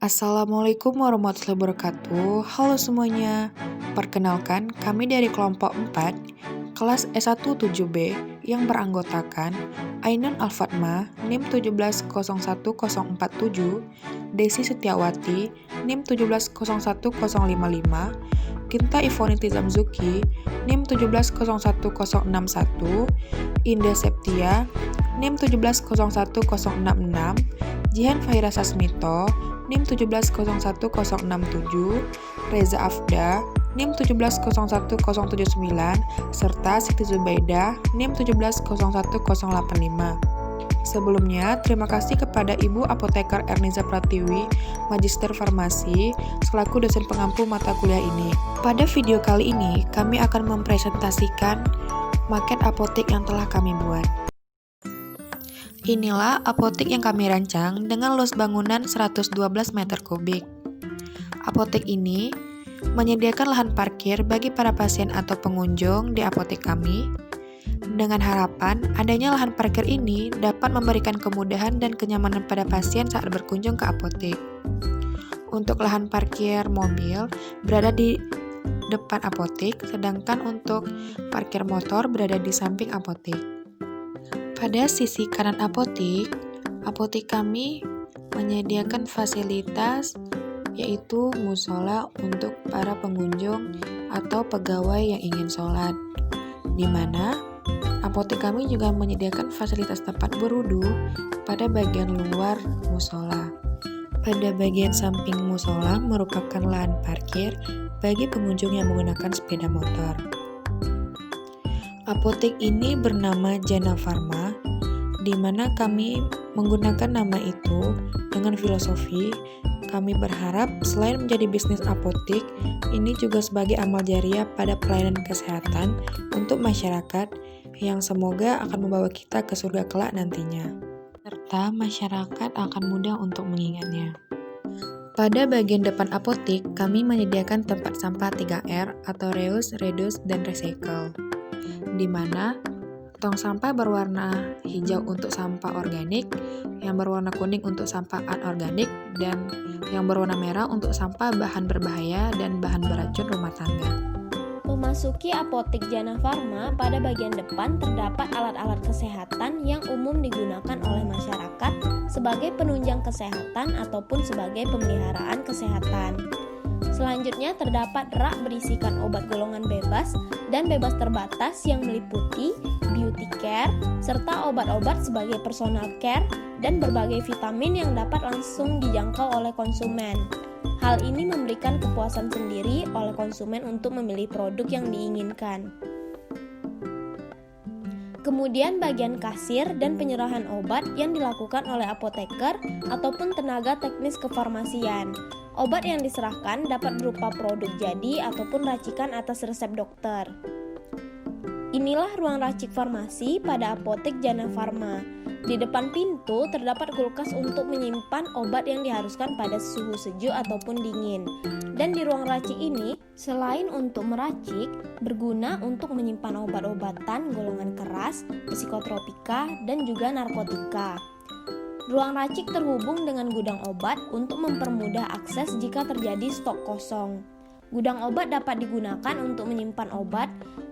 Assalamualaikum warahmatullahi wabarakatuh. Halo semuanya. Perkenalkan, kami dari kelompok 4, kelas S17B yang beranggotakan Ainun Alfatma, NIM 1701047, Desi Setiawati, NIM 1701055, Kinta Ivoniti Zamzuki, NIM 1701061, Indah Septia, NIM 1701066, Jihan Fahira Sasmito, NIM 1701067, Reza Afda, NIM 1701079, serta Siti Zubaida, NIM 1701085. Sebelumnya, terima kasih kepada Ibu Apoteker Erniza Pratiwi, Magister Farmasi, selaku dosen pengampu mata kuliah ini. Pada video kali ini, kami akan mempresentasikan maket apotek yang telah kami buat. Inilah apotek yang kami rancang dengan luas bangunan 112 meter kubik. Apotek ini menyediakan lahan parkir bagi para pasien atau pengunjung di apotek kami, dengan harapan adanya lahan parkir ini dapat memberikan kemudahan dan kenyamanan pada pasien saat berkunjung ke apotek. Untuk lahan parkir mobil berada di depan apotek, sedangkan untuk parkir motor berada di samping apotek. Pada sisi kanan apotek kami menyediakan fasilitas yaitu musola untuk para pengunjung atau pegawai yang ingin sholat, di mana apotek kami juga menyediakan fasilitas tempat berwudu pada bagian luar musola. Pada bagian samping musola merupakan lahan parkir bagi pengunjung yang menggunakan sepeda motor. Apotek ini bernama Jana Farma, di mana kami menggunakan nama itu dengan filosofi kami berharap selain menjadi bisnis apotek, ini juga sebagai amal jariah pada pelayanan kesehatan untuk masyarakat yang semoga akan membawa kita ke surga kelak nantinya, serta masyarakat akan mudah untuk mengingatnya. Pada bagian depan apotek, kami menyediakan tempat sampah 3R atau reuse, reduce, dan recycle, di mana tong sampah berwarna hijau untuk sampah organik, yang berwarna kuning untuk sampah anorganik, dan yang berwarna merah untuk sampah bahan berbahaya dan bahan beracun rumah tangga. Memasuki apotek Jana Farma, pada bagian depan terdapat alat-alat kesehatan yang umum digunakan oleh masyarakat sebagai penunjang kesehatan ataupun sebagai pemeliharaan kesehatan. Selanjutnya terdapat rak berisikan obat golongan bebas dan bebas terbatas yang meliputi beauty care, serta obat-obat sebagai personal care dan berbagai vitamin yang dapat langsung dijangkau oleh konsumen. Hal ini memberikan kepuasan sendiri oleh konsumen untuk memilih produk yang diinginkan. Kemudian bagian kasir dan penyerahan obat yang dilakukan oleh apoteker ataupun tenaga teknis kefarmasian. Obat yang diserahkan dapat berupa produk jadi ataupun racikan atas resep dokter. Inilah ruang racik farmasi pada apotek Jana Farma. Di depan pintu terdapat kulkas untuk menyimpan obat yang diharuskan pada suhu sejuk ataupun dingin. Dan di ruang racik ini, selain untuk meracik, berguna untuk menyimpan obat-obatan golongan keras, psikotropika, dan juga narkotika. Ruang racik terhubung dengan gudang obat untuk mempermudah akses jika terjadi stok kosong. Gudang obat dapat digunakan untuk menyimpan obat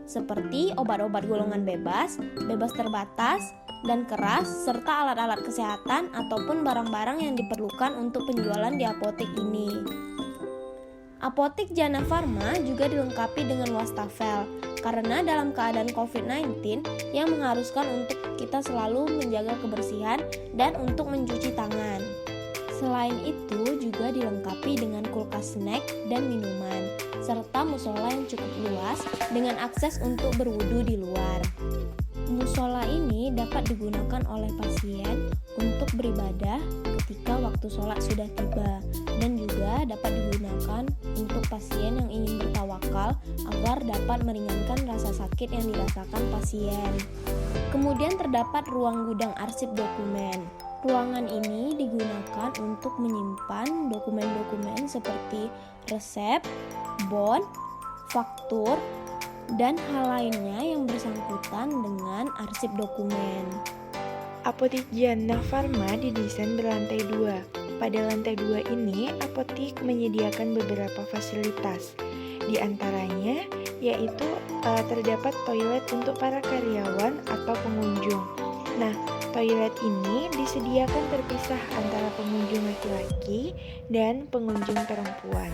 seperti obat-obat golongan bebas, bebas terbatas, dan keras, serta alat-alat kesehatan ataupun barang-barang yang diperlukan untuk penjualan di apotek ini. Apotek Jana Farma juga dilengkapi dengan wastafel, karena dalam keadaan COVID-19 yang mengharuskan untuk kita selalu menjaga kebersihan dan untuk mencuci tangan. Selain itu juga dilengkapi dengan kulkas snack dan minuman, serta musola yang cukup luas dengan akses untuk berwudu di luar. Musola ini dapat digunakan oleh pasien untuk beribadah ketika waktu sholat sudah tiba, dan juga dapat digunakan untuk pasien yang ingin bertawakal agar dapat meringankan rasa sakit yang dirasakan pasien. Kemudian terdapat ruang gudang arsip dokumen. Ruangan ini digunakan untuk menyimpan dokumen-dokumen seperti resep, bon, faktur, dan hal lainnya yang bersangkutan dengan arsip dokumen. Apotik Jannah Farma didesain berlantai 2. Pada lantai 2 ini, apotik menyediakan beberapa fasilitas. Di antaranya yaitu terdapat toilet untuk para karyawan atau pengunjung. Nah, toilet ini disediakan terpisah antara pengunjung laki-laki dan pengunjung perempuan.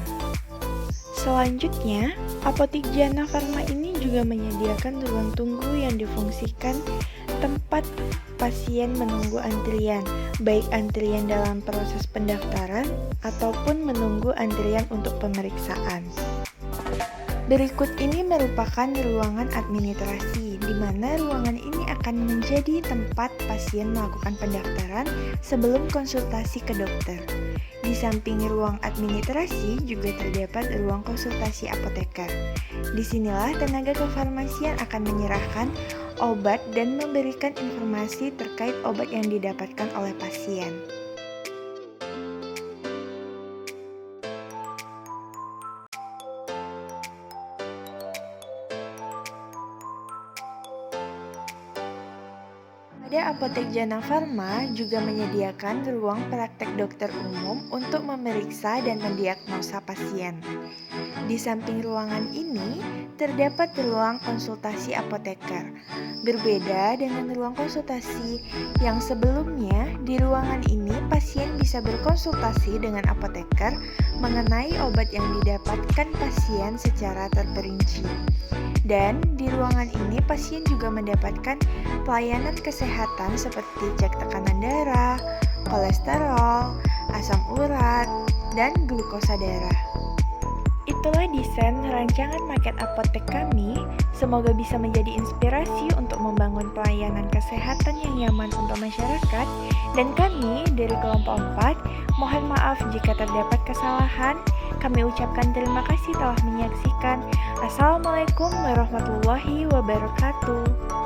Selanjutnya, Apotik Jannah Farma ini juga menyediakan ruang tunggu yang difungsikan tempat pasien menunggu antrian, baik antrian dalam proses pendaftaran ataupun menunggu antrian untuk pemeriksaan. Berikut ini merupakan ruangan administrasi, di mana ruangan ini akan menjadi tempat pasien melakukan pendaftaran sebelum konsultasi ke dokter. Di samping ruang administrasi juga terdapat ruang konsultasi apoteker. Disinilah tenaga kefarmasian akan menyerahkan obat dan memberikan informasi terkait obat yang didapatkan oleh pasien. Pada Apotek Jannah Farma juga menyediakan ruang praktek dokter umum untuk memeriksa dan mendiagnosa pasien. Di samping ruangan ini, terdapat ruang konsultasi apoteker. Berbeda dengan ruang konsultasi yang sebelumnya, di ruangan ini pasien bisa berkonsultasi dengan apoteker mengenai obat yang didapatkan pasien secara terperinci. Dan di ruangan ini pasien juga mendapatkan pelayanan kesehatan seperti cek tekanan darah, kolesterol, asam urat, dan glukosa darah. Itulah desain rancangan maket apotek kami. Semoga bisa menjadi inspirasi untuk membangun pelayanan kesehatan yang nyaman untuk masyarakat. Dan kami dari kelompok 4, mohon maaf jika terdapat kesalahan. Kami ucapkan terima kasih telah menyaksikan. Assalamualaikum warahmatullahi wabarakatuh.